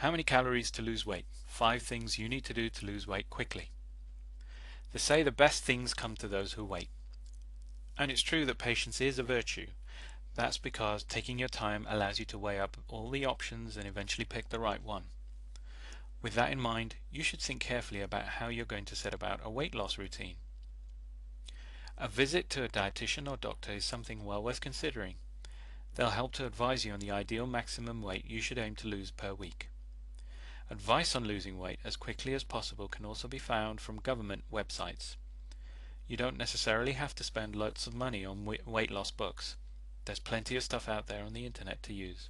How many calories to lose weight? 5 things you need to do to lose weight quickly. They say the best things come to those who wait. And it's true that patience is a virtue. That's because taking your time allows you to weigh up all the options and eventually pick the right one. With that in mind, you should think carefully about how you're going to set about a weight loss routine. A visit to a dietitian or doctor is something well worth considering. They'll help to advise you on the ideal maximum weight you should aim to lose per week. Advice on losing weight as quickly as possible can also be found from government websites. You don't necessarily have to spend lots of money on weight loss books. There's plenty of stuff out there on the internet to use.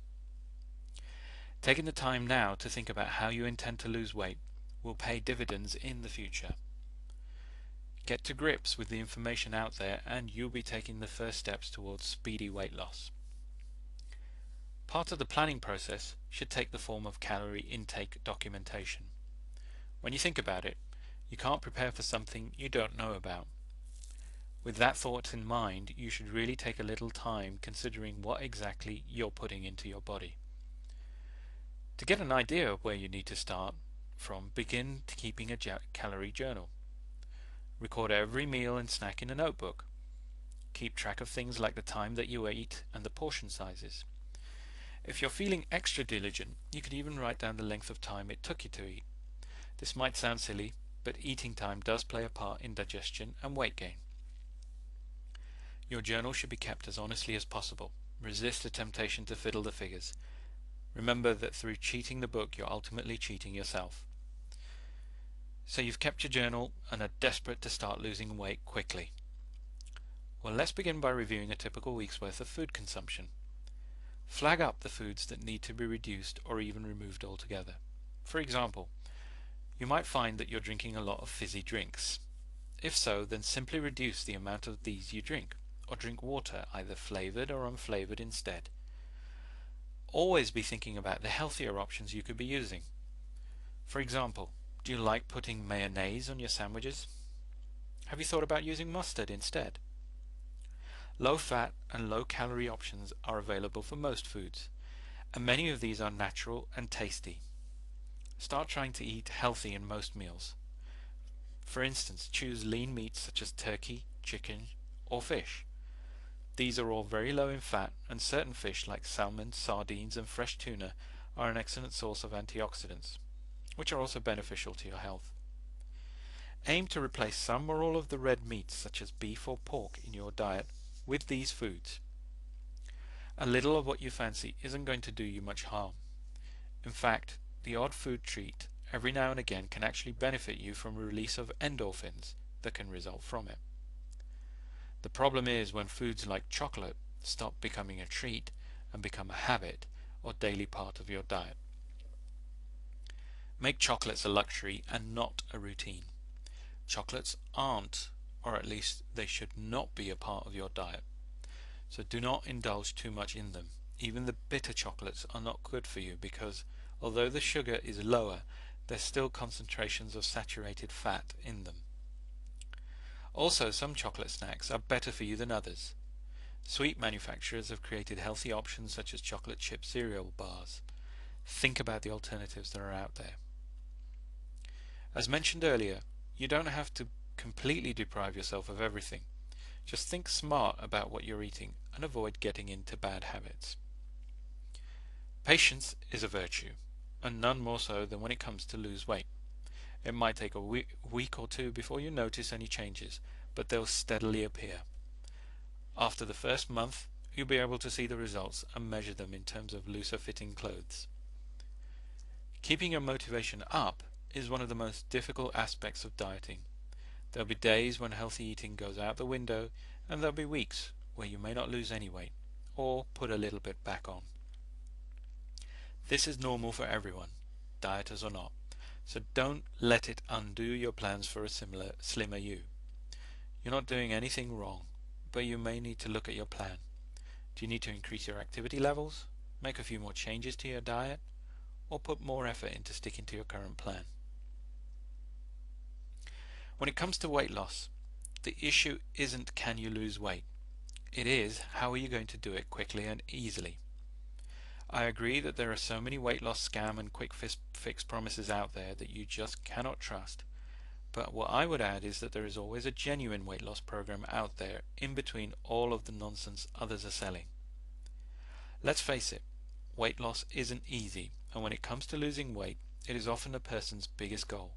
Taking the time now to think about how you intend to lose weight will pay dividends in the future. Get to grips with the information out there and you'll be taking the first steps towards speedy weight loss. Part of the planning process should take the form of calorie intake documentation. When you think about it, you can't prepare for something you don't know about. With that thought in mind, you should really take a little time considering what exactly you're putting into your body. To get an idea of where you need to start from, begin keeping a calorie journal. Record every meal and snack in a notebook. Keep track of things like the time that you ate and the portion sizes. If you're feeling extra diligent, you could even write down the length of time it took you to eat. This might sound silly, but eating time does play a part in digestion and weight gain. Your journal should be kept as honestly as possible. Resist the temptation to fiddle the figures. Remember that through cheating the book, you're ultimately cheating yourself. So you've kept your journal and are desperate to start losing weight quickly. Well, let's begin by reviewing a typical week's worth of food consumption. Flag up the foods that need to be reduced or even removed altogether. For example, you might find that you're drinking a lot of fizzy drinks. If so, then simply reduce the amount of these you drink, or drink water, either flavored or unflavored instead. Always be thinking about the healthier options you could be using. For example, do you like putting mayonnaise on your sandwiches? Have you thought about using mustard instead? Low-fat and low-calorie options are available for most foods, and many of these are natural and tasty. Start trying to eat healthy in most meals. For instance, choose lean meats such as turkey, chicken, or fish. These are all very low in fat, and certain fish like salmon, sardines, and fresh tuna are an excellent source of antioxidants, which are also beneficial to your health. Aim to replace some or all of the red meats such as beef or pork in your diet with these foods. A little of what you fancy isn't going to do you much harm. In fact, the odd food treat every now and again can actually benefit you from a release of endorphins that can result from it. The problem is when foods like chocolate stop becoming a treat and become a habit or daily part of your diet. Make chocolates a luxury and not a routine. Chocolates aren't, or at least they should not be, a part of your diet. So do not indulge too much in them. Even the bitter chocolates are not good for you because although the sugar is lower, there's still concentrations of saturated fat in them. Also, some chocolate snacks are better for you than others. Sweet manufacturers have created healthy options such as chocolate chip cereal bars. Think about the alternatives that are out there. As mentioned earlier, you don't have to completely deprive yourself of everything. Just think smart about what you're eating and avoid getting into bad habits. Patience is a virtue, and none more so than when it comes to lose weight. It might take a week or two before you notice any changes, but they'll steadily appear. After the first month, you'll be able to see the results and measure them in terms of looser fitting clothes. Keeping your motivation up is one of the most difficult aspects of dieting. There'll be days when healthy eating goes out the window, and there'll be weeks where you may not lose any weight, or put a little bit back on. This is normal for everyone, dieters or not, so don't let it undo your plans for a slimmer you. You're not doing anything wrong, but you may need to look at your plan. Do you need to increase your activity levels, make a few more changes to your diet, or put more effort into sticking to your current plan? When it comes to weight loss, the issue isn't can you lose weight. It is how are you going to do it quickly and easily. I agree that there are so many weight loss scam and quick fix promises out there that you just cannot trust. But what I would add is that there is always a genuine weight loss program out there in between all of the nonsense others are selling. Let's face it, weight loss isn't easy, and when it comes to losing weight, it is often a person's biggest goal.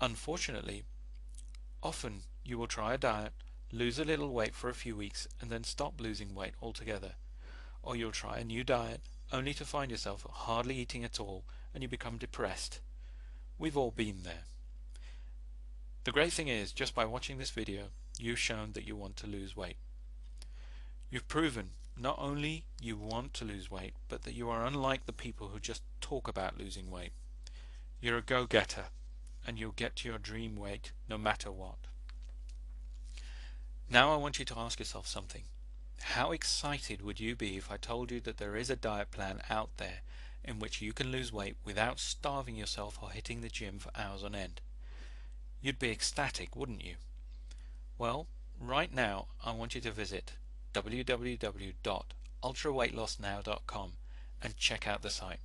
Unfortunately, often you will try a diet, lose a little weight for a few weeks, and then stop losing weight altogether. Or you'll try a new diet, only to find yourself hardly eating at all, and you become depressed. We've all been there. The great thing is, just by watching this video, you've shown that you want to lose weight. You've proven not only you want to lose weight, but that you are unlike the people who just talk about losing weight. You're a go-getter, and you'll get to your dream weight no matter what. Now I want you to ask yourself something. How excited would you be if I told you that there is a diet plan out there in which you can lose weight without starving yourself or hitting the gym for hours on end? You'd be ecstatic, wouldn't you? Well, right now I want you to visit www.ultraweightlossnow.com and check out the site.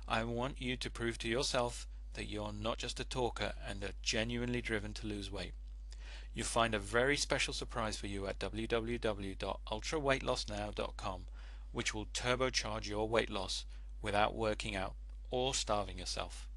I want you to prove to yourself that you're not just a talker and are genuinely driven to lose weight. You'll find a very special surprise for you at www.ultraweightlossnow.com, which will turbocharge your weight loss without working out or starving yourself.